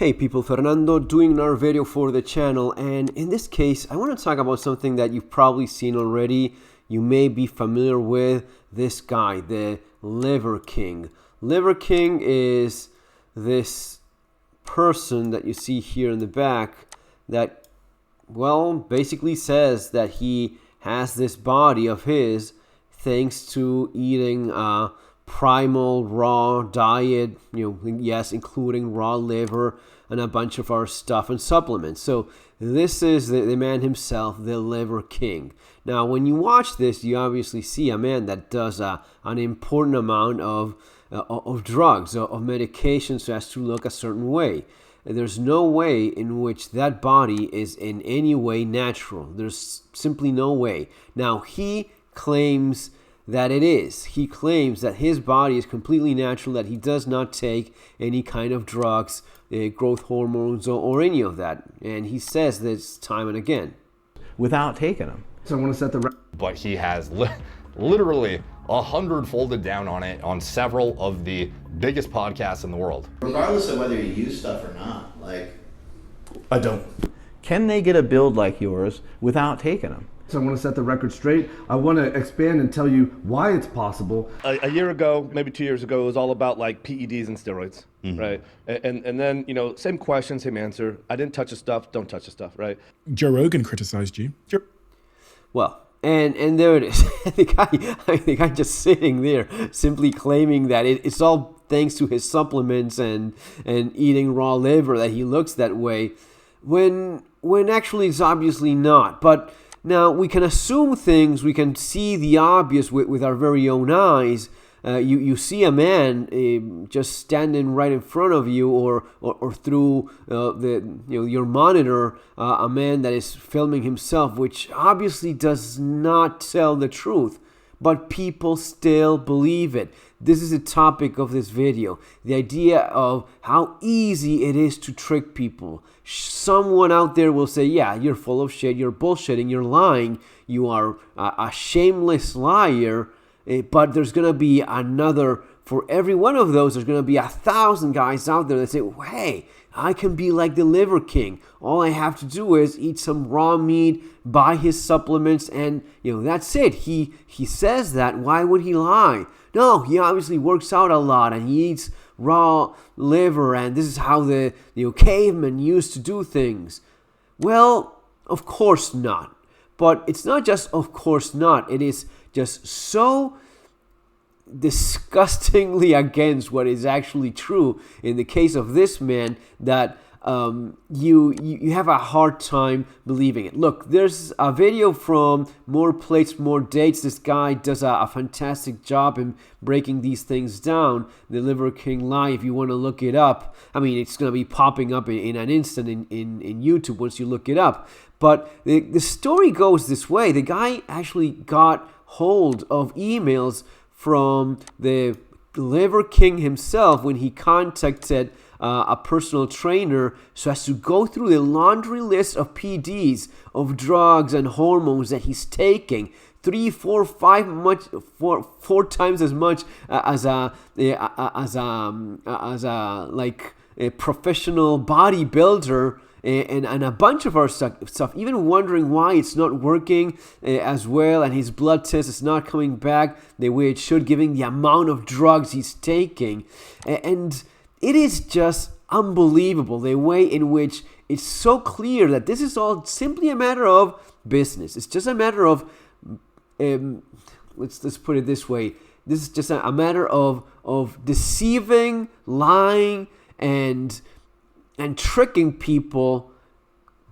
Hey people, Fernando doing another video for the channel, and in this case I want to talk about something that you've probably seen already. You may be familiar with this guy, the Liver King. Liver King is this person that you see here in the back that, well, basically says that he has this body of his thanks to eating primal raw diet, yes, including raw liver and a bunch of our stuff and supplements. So this is the man himself, the Liver King. Now when you watch this, you obviously see a man that does an important amount of drugs, of medications, so as to look a certain way. There's no way in which that body is in any way natural. There's simply no way. Now he claims that it is. He claims that his body is completely natural, that he does not take any kind of drugs, growth hormones, or any of that. And he says this time and again. Without taking them. So I want to set the But he has literally 100-folded down on it on several of the biggest podcasts in the world. Regardless of whether you use stuff or not, I don't. Can they get a build like yours without taking them? So I want to set the record straight. I want to expand and tell you why it's possible. A year ago, maybe 2 years ago, it was all about like PEDs and steroids, right? And then, same question, same answer. I didn't touch the stuff, don't touch the stuff, right? Joe Rogan criticized you. Well, and there it is. the guy just sitting there simply claiming that it's all thanks to his supplements and eating raw liver that he looks that way, when actually it's obviously not. But now we can assume things, we can see the obvious with our very own eyes. You see a man just standing right in front of you, or through your monitor, a man that is filming himself, which obviously does not tell the truth, but people still believe it. This is the topic of this video, the idea of how easy it is to trick people. Someone out there will say, yeah, you're full of shit, you're bullshitting, you're lying, you are a shameless liar. But there's going to be another, for every one of those, there's going to be 1,000 guys out there that say, hey, I can be like the Liver King. All I have to do is eat some raw meat, buy his supplements, and that's it. He says that. Why would he lie? No, he obviously works out a lot and he eats raw liver, and this is how the cavemen used to do things. Well, of course not. But it's not just of course not. It is just so disgustingly against what is actually true in the case of this man that you have a hard time believing it. Look, there's a video from More Plates, More Dates. This guy does a fantastic job in breaking these things down. The Liver King lie, if you want to look it up. I mean, it's going to be popping up in an instant in YouTube once you look it up. But the story goes this way. The guy actually got hold of emails from the Liver King himself when he contacted a personal trainer, so as to go through the laundry list of PDs, of drugs and hormones that he's taking. 3, 4, 5 four times as much as a professional bodybuilder. And a bunch of our stuff, even wondering why it's not working as well, and his blood test is not coming back the way it should, given the amount of drugs he's taking. And it is just unbelievable the way in which it's so clear that this is all simply a matter of business. It's just a matter of, let's put it this way, this is just a matter of deceiving, lying, and tricking people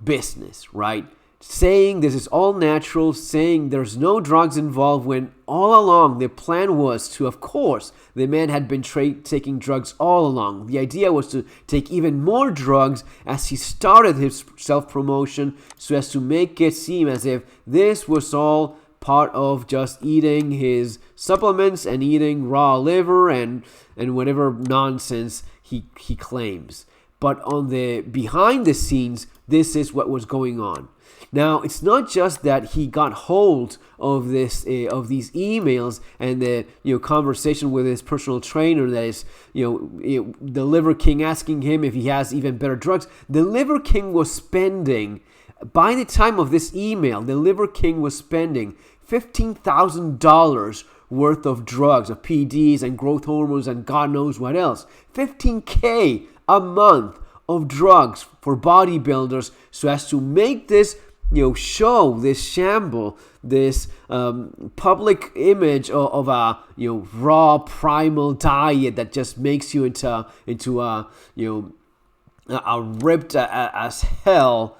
business, right? Saying this is all natural, saying there's no drugs involved, when all along the plan was to, of course, the man had been taking drugs all along. The idea was to take even more drugs as he started his self-promotion, so as to make it seem as if this was all part of just eating his supplements and eating raw liver and whatever nonsense he claims. But on the behind the scenes, this is what was going on. Now, it's not just that he got hold of this of these emails and the conversation with his personal trainer that is the Liver King asking him if he has even better drugs. The Liver King was spending, by the time of this email, the Liver King was spending $15,000 worth of drugs, of PEDs and growth hormones and God knows what else. $15K a month of drugs for bodybuilders, so as to make this show, this shamble, this public image of a raw primal diet that just makes you into a ripped as hell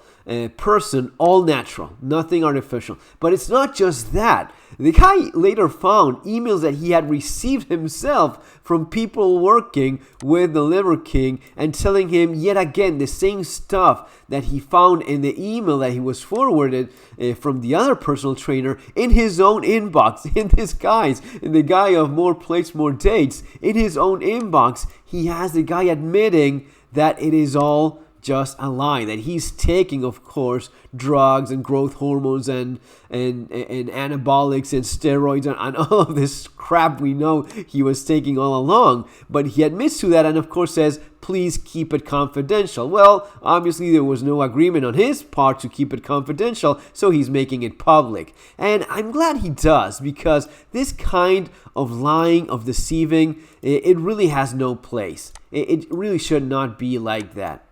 person, all natural, nothing artificial. But it's not just that. The guy later found emails that he had received himself from people working with the Liver King and telling him yet again the same stuff that he found in the email that he was forwarded from the other personal trainer in his own inbox. In the guy of More Plates, More Dates, in his own inbox, he has the guy admitting that it is all just a lie, that he's taking, of course, drugs and growth hormones and anabolics and steroids and all of this crap we know he was taking all along. But he admits to that and, of course, says, please keep it confidential. Well, obviously there was no agreement on his part to keep it confidential, so he's making it public. And I'm glad he does, because this kind of lying, of deceiving, it really has no place. It really should not be like that.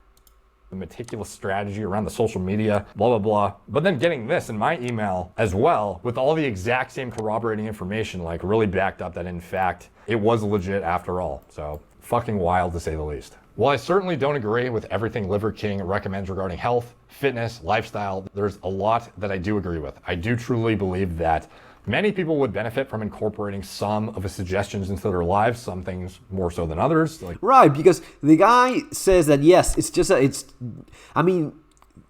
The meticulous strategy around the social media, blah, blah, blah. But then getting this in my email as well, with all the exact same corroborating information, like really backed up that in fact, it was legit after all. So fucking wild to say the least. While I certainly don't agree with everything Liver King recommends regarding health, fitness, lifestyle, there's a lot that I do agree with. I do truly believe that many people would benefit from incorporating some of his suggestions into their lives, some things more so than others. Right, because the guy says that, yes,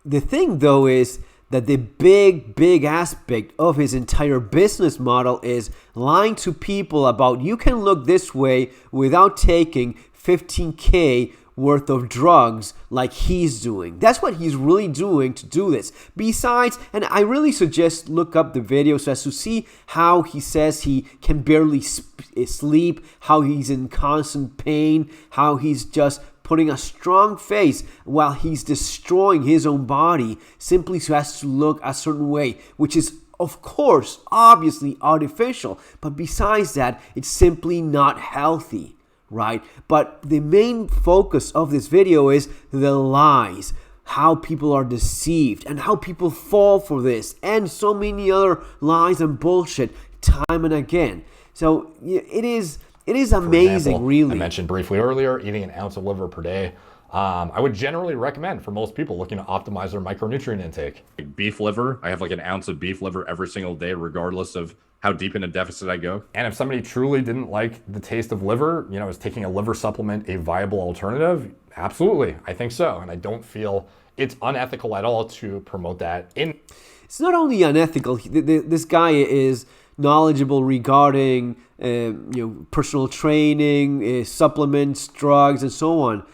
the thing though is that the big aspect of his entire business model is lying to people about you can look this way without taking $15K worth of drugs like he's doing. That's what he's really doing to do this. Besides, and I really suggest look up the video so as to see how he says he can barely sleep, how he's in constant pain, how he's just putting a strong face while he's destroying his own body simply so as to look a certain way, which is, of course, obviously artificial. But besides that, it's simply not healthy. Right? But the main focus of this video is the lies, how people are deceived and how people fall for this and so many other lies and bullshit time and again. So it is amazing, for example, really. I mentioned briefly earlier, eating an ounce of liver per day. I would generally recommend for most people looking to optimize their micronutrient intake. Beef liver, I have like an ounce of beef liver every single day, regardless of how deep in a deficit I go. And if somebody truly didn't like the taste of liver, is taking a liver supplement a viable alternative? Absolutely, I think so. And I don't feel it's unethical at all to promote that. It's not only unethical, this guy is knowledgeable regarding personal training, supplements, drugs, and so on.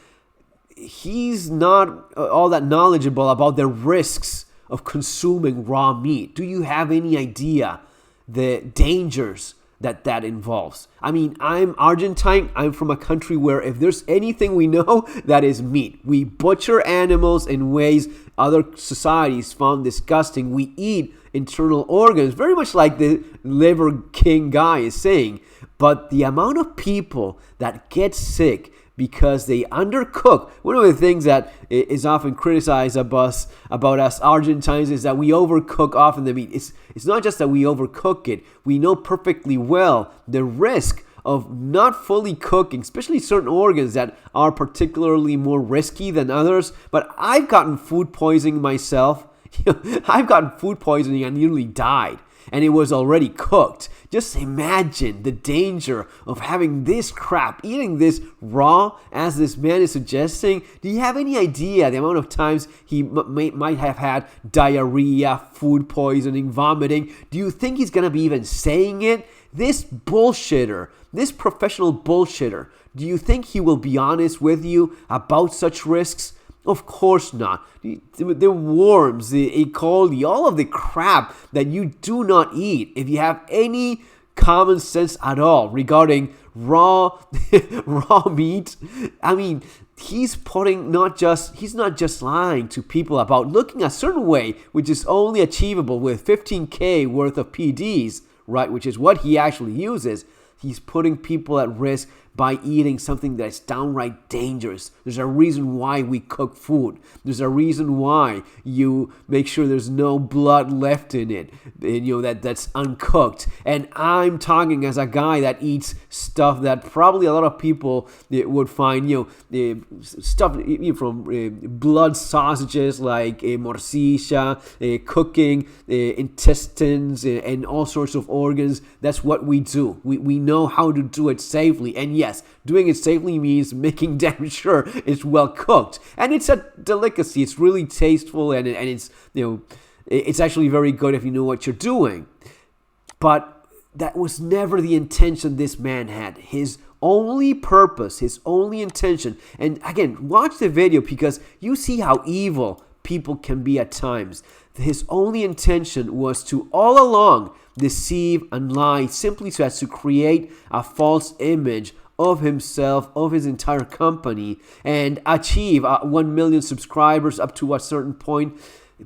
He's not all that knowledgeable about the risks of consuming raw meat. Do you have any idea the dangers that involves? I mean, I'm Argentine. I'm from a country where if there's anything we know, that is meat. We butcher animals in ways other societies found disgusting. We eat internal organs, very much like the Liver King guy is saying. But the amount of people that get sick because they undercook. One of the things that is often criticized about us Argentines is that we overcook often the meat. It's not just that we overcook it. We know perfectly well the risk of not fully cooking, especially certain organs that are particularly more risky than others. But I've gotten food poisoning myself. I've gotten food poisoning and nearly died. And it was already cooked. Just imagine the danger of having this crap, eating this raw, as this man is suggesting. Do you have any idea the amount of times he might have had diarrhea, food poisoning, vomiting? Do you think he's going to be even saying it? This bullshitter, this professional bullshitter, Do you think he will be honest with you about such risks? Of course not. The worms, the E. coli, all of the crap that you do not eat, if you have any common sense at all regarding raw meat, I mean, he's not just lying to people about looking a certain way, which is only achievable with 15K worth of PDs, right? Which is what he actually uses. He's putting people at risk by eating something that's downright dangerous. There's a reason why we cook food. There's a reason why you make sure there's no blood left in it, that's uncooked. And I'm talking as a guy that eats stuff that probably a lot of people would find, stuff from blood sausages like morcilla, cooking intestines and all sorts of organs. That's what we do. We know how to do it safely. And yes, doing it safely means making damn sure it's well cooked. And it's a delicacy. It's really tasteful, and it's it's actually very good if you know what you're doing. But that was never the intention this man had. His only purpose, his only intention, and again, watch the video because you see how evil people can be at times. His only intention was to all along deceive and lie simply so as to create a false image of himself, of his entire company, and achieve 1 million subscribers up to a certain point.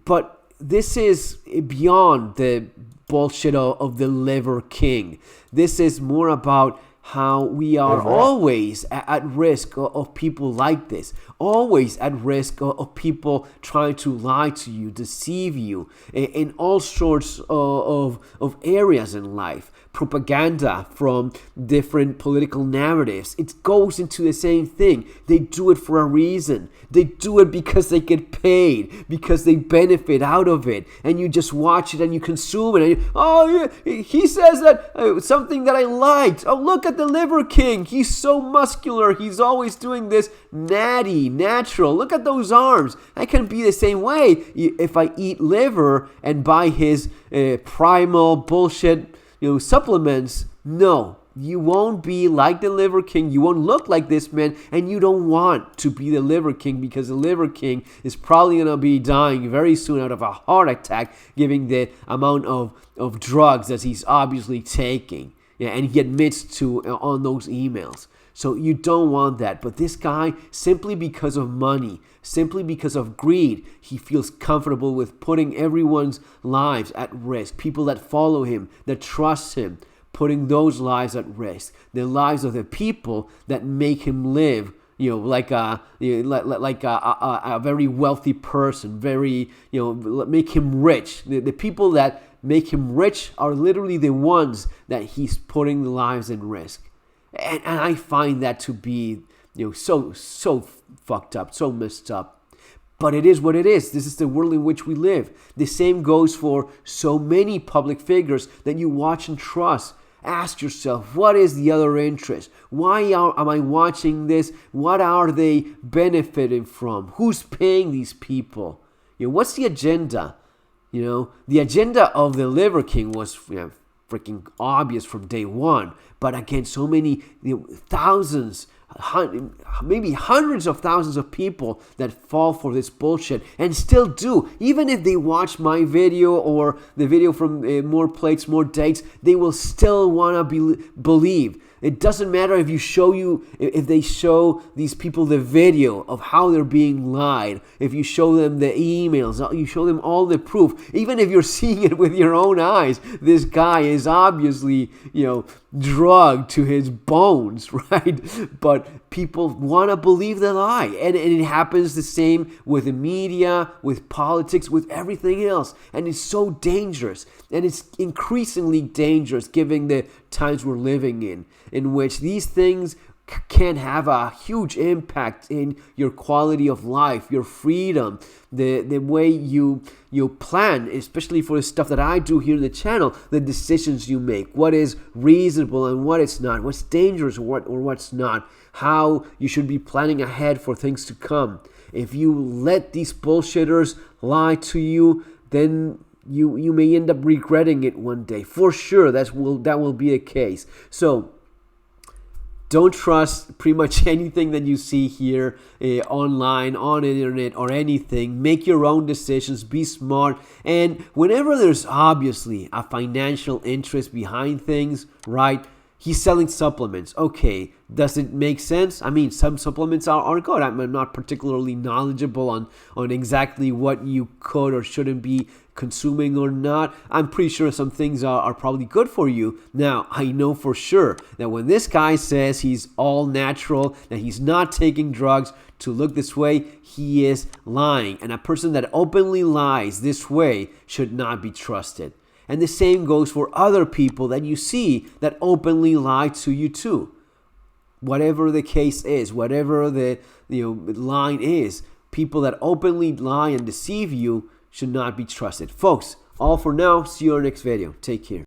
But this is beyond the bullshit of the Liver King. This is more about how we are always at risk of people like this, always at risk of people trying to lie to you, deceive you in all sorts of areas in life. Propaganda from different political narratives. It goes into the same thing. They do it for a reason. They do it because they get paid, because they benefit out of it. And you just watch it and you consume it. And he says that something that I liked. Oh, look at the Liver King. He's so muscular. He's always doing this natty, natural. Look at those arms. I can be the same way if I eat liver and buy his primal bullshit supplements. No, you won't be like the Liver King. You won't look like this man, and you don't want to be the Liver King because the Liver King is probably going to be dying very soon out of a heart attack, given the amount of drugs that he's obviously taking. Yeah, and he admits to on those emails. So you don't want that. But this guy, simply because of money, simply because of greed, he feels comfortable with putting everyone's lives at risk. People that follow him, that trust him, putting those lives at risk. The lives of the people that make him live, like a very wealthy person, make him rich. The people that make him rich are literally the ones that he's putting the lives in risk. And I find that to be, so fucked up, so messed up. But it is what it is. This is the world in which we live. The same goes for so many public figures that you watch and trust. Ask yourself, what is the other interest? Why am I watching this? What are they benefiting from? Who's paying these people? What's the agenda? The agenda of the Liver King was freaking obvious from day one. But again, so many thousands, maybe hundreds of thousands of people that fall for this bullshit and still do. Even if they watch my video or the video from More Plates, More Dates, they will still want to believe. It doesn't matter if if they show these people the video of how they're being lied, if you show them the emails, you show them all the proof. Even if you're seeing it with your own eyes, this guy is obviously, drugged to his bones, right? But people want to believe the lie. And it happens the same with the media, with politics, with everything else. And it's so dangerous. And it's increasingly dangerous given the times we're living in which these things can have a huge impact in your quality of life, your freedom, the way you plan, especially for the stuff that I do here in the channel, the decisions you make, what is reasonable and what is not, what's dangerous or what's not, how you should be planning ahead for things to come. If you let these bullshitters lie to you, then you may end up regretting it one day. For sure, that will be the case. So Don't trust pretty much anything that you see here online, on the internet, or anything. Make your own decisions. Be smart. And whenever there's obviously a financial interest behind things, right? He's selling supplements. Okay, does it make sense? I mean, some supplements are good. I'm not particularly knowledgeable on exactly what you could or shouldn't be consuming or not. I'm pretty sure some things are probably good for you. Now, I know for sure that when this guy says he's all natural, that he's not taking drugs to look this way, he is lying. And a person that openly lies this way should not be trusted. And the same goes for other people that you see that openly lie to you too. Whatever the case is, whatever the line is, people that openly lie and deceive you should not be trusted. Folks, all for now. See you in our next video. Take care.